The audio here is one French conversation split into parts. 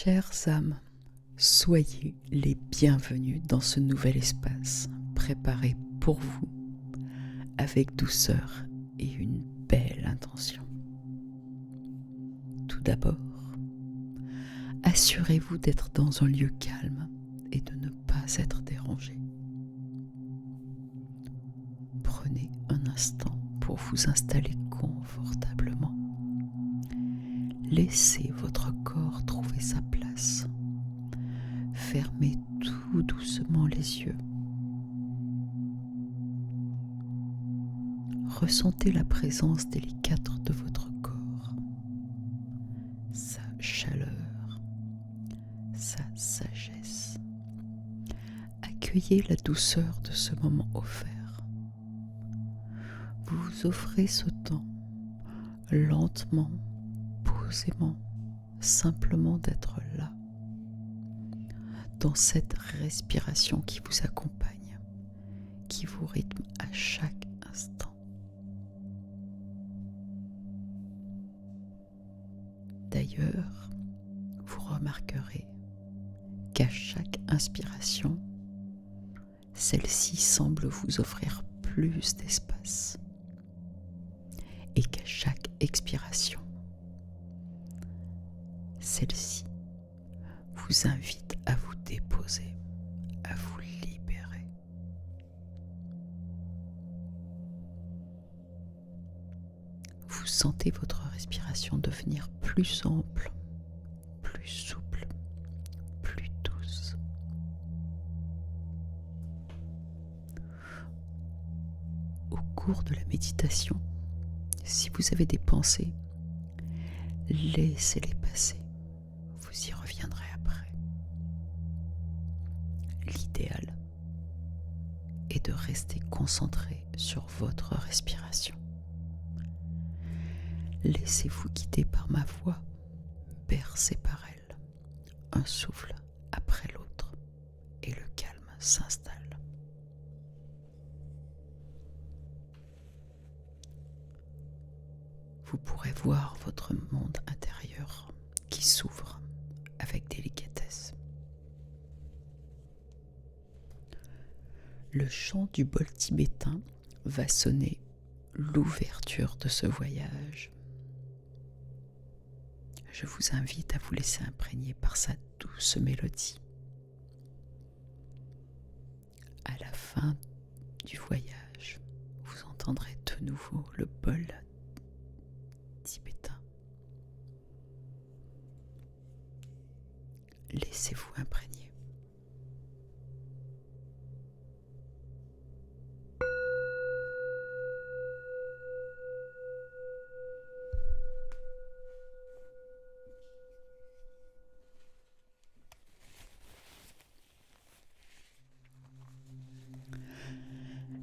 Chères âmes, soyez les bienvenus dans ce nouvel espace préparé pour vous avec douceur et une belle intention. Tout d'abord, assurez-vous d'être dans un lieu calme et de ne pas être dérangé. Prenez un instant pour vous installer confortablement. Laissez votre corps trouver sa place. Fermez tout doucement les yeux. Ressentez la présence délicate de votre corps, sa chaleur, sa sagesse. Accueillez la douceur de ce moment offert. Vous vous offrez ce temps, lentement, posément, simplement d'être là, dans cette respiration qui vous accompagne, qui vous rythme à chaque instant. D'ailleurs, vous remarquerez qu'à chaque inspiration, celle-ci semble vous offrir plus d'espace et qu'à chaque expiration, celle-ci vous invite à vous déposer, à vous libérer. Vous sentez votre respiration devenir plus ample, plus souple, plus douce. Au cours de la méditation, si vous avez des pensées, laissez-les passer. Vous y reviendrez après. L'idéal est de rester concentré sur votre respiration. Laissez-vous guider par ma voix, bercé par elle, un souffle après l'autre, et le calme s'installe. Vous pourrez voir votre monde intérieur qui s'ouvre avec délicatesse. Le chant du bol tibétain va sonner l'ouverture de ce voyage. Je vous invite à vous laisser imprégner par sa douce mélodie. À la fin du voyage, vous entendrez de nouveau le bol tibétain. Laissez-vous imprégner.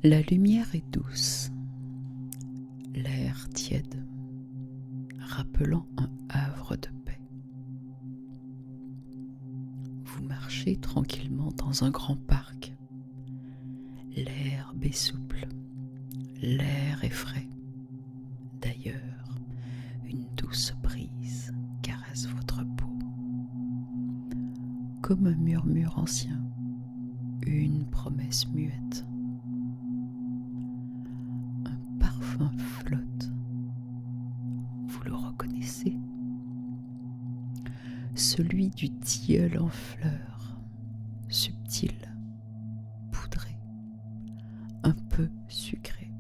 La lumière est douce, l'air tiède, rappelant un havre de paix. Vous marchez tranquillement dans un grand parc. L'herbe est souple, l'air est frais. D'ailleurs, une douce brise caresse votre peau. Comme un murmure ancien, une promesse muette. Un parfum flotte. Vous le reconnaissez? Celui du tilleul en fleurs, subtil, poudré, un peu sucré.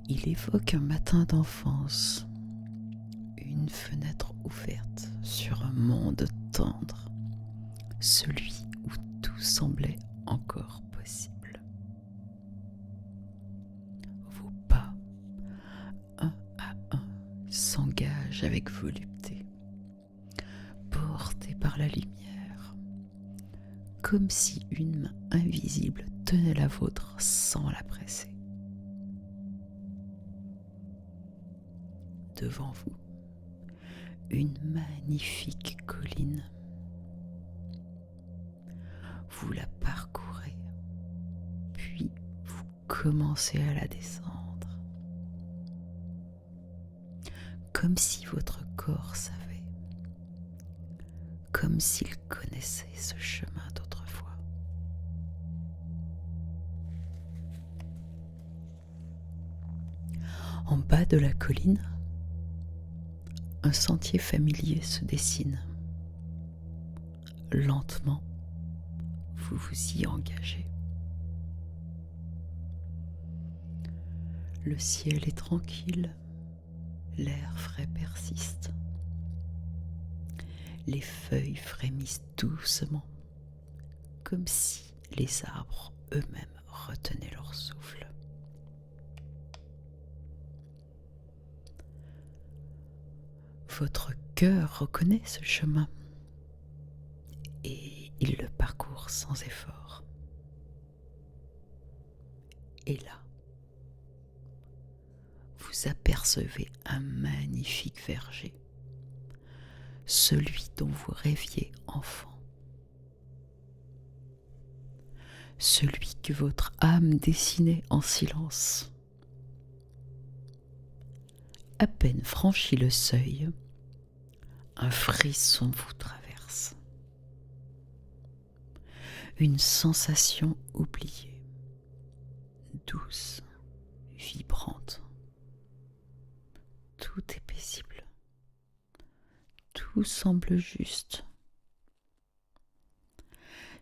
Il évoque un matin d'enfance, une fenêtre ouverte sur un monde tendre, celui où tout semblait encore possible. Vos pas, un à un, s'engagent avec volupté, portés par la lumière, comme si une main invisible tenait la vôtre sans la presser. Devant vous, une magnifique colline. Vous la parcourez, puis vous commencez à la descendre. Comme si votre corps savait comme s'il connaissait ce chemin d'autrefois. En bas de la colline, un sentier familier se dessine. Lentement, vous vous y engagez. Le ciel est tranquille, l'air frais persiste. Les feuilles frémissent doucement, comme si les arbres eux-mêmes retenaient leur souffle. Votre cœur reconnaît ce chemin et il le parcourt sans effort. Et là, vous apercevez un magnifique verger, celui dont vous rêviez enfant, celui que votre âme dessinait en silence. À peine franchi le seuil, un frisson vous traverse, une sensation oubliée, douce, vibrante. Tout est paisible, tout semble juste.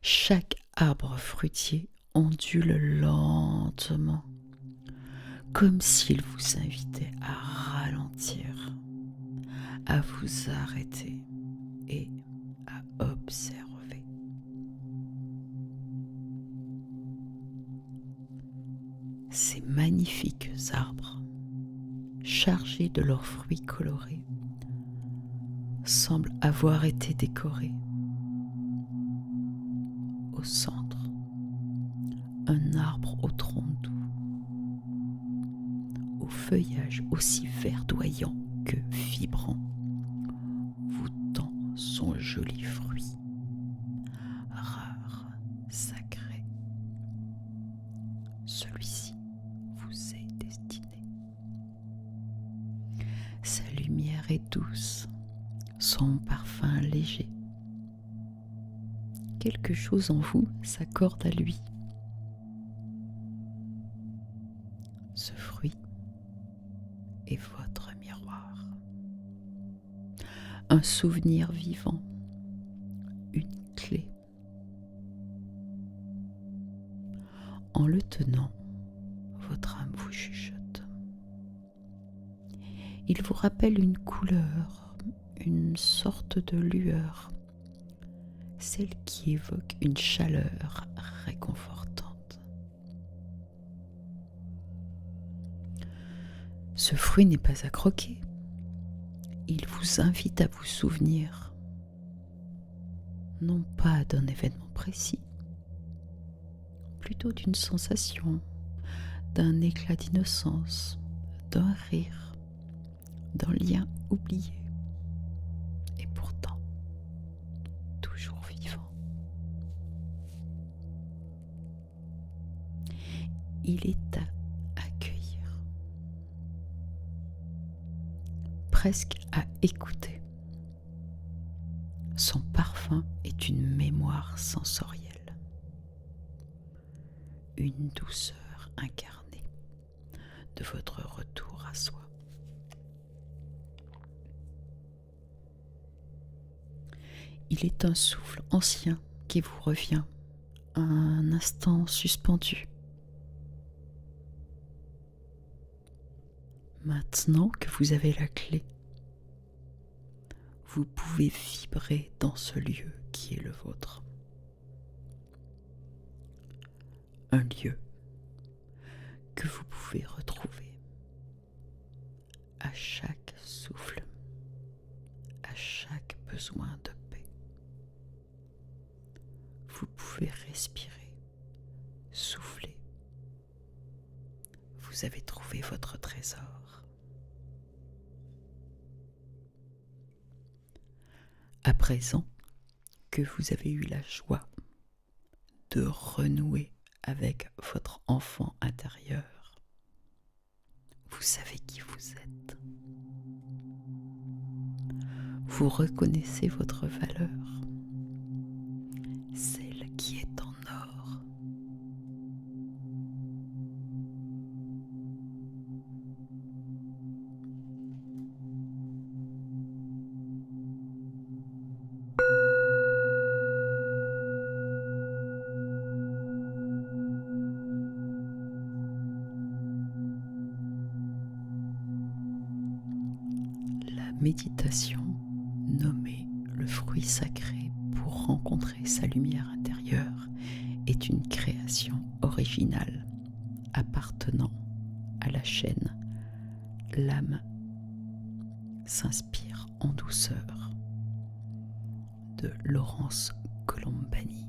Chaque arbre fruitier ondule lentement, comme s'il vous invitait à ralentir, à vous arrêter et à observer. Ces magnifiques arbres, chargés de leurs fruits colorés, semblent avoir été décorés. Au centre, un arbre au tronc doux, au feuillage aussi verdoyant que vibrant, vous tend son joli fruit, rare, sacré. Celui-ci vous est destiné. Sa lumière est douce, son parfum léger. Quelque chose en vous s'accorde à lui. Ce fruit est votre miroir, un souvenir vivant, une clé. En le tenant, votre âme vous chuchote. Il vous rappelle une couleur, une sorte de lueur, celle qui évoque une chaleur réconfortante. Ce fruit n'est pas à croquer. Il vous invite à vous souvenir, non pas d'un événement précis, plutôt d'une sensation, d'un éclat d'innocence, d'un rire, d'un lien oublié, et pourtant toujours vivant. Il est à accueillir, presque à écouter. Son parfum est une mémoire sensorielle, une douceur incarnée de votre retour à soi. Il est un souffle ancien qui vous revient, un instant suspendu. Maintenant que vous avez la clé, vous pouvez vibrer dans ce lieu qui est le vôtre. Un lieu que vous pouvez retrouver à chaque souffle, à chaque besoin de paix. Vous pouvez respirer, souffler. Vous avez trouvé votre trésor. À présent que vous avez eu la joie de renouer avec votre enfant intérieur, vous savez qui vous êtes. Vous reconnaissez votre valeur. méditation nommée le fruit sacré pour rencontrer sa lumière intérieure est une création originale appartenant à la chaîne L'âme s'inspire en douceur de Laurence Colombani.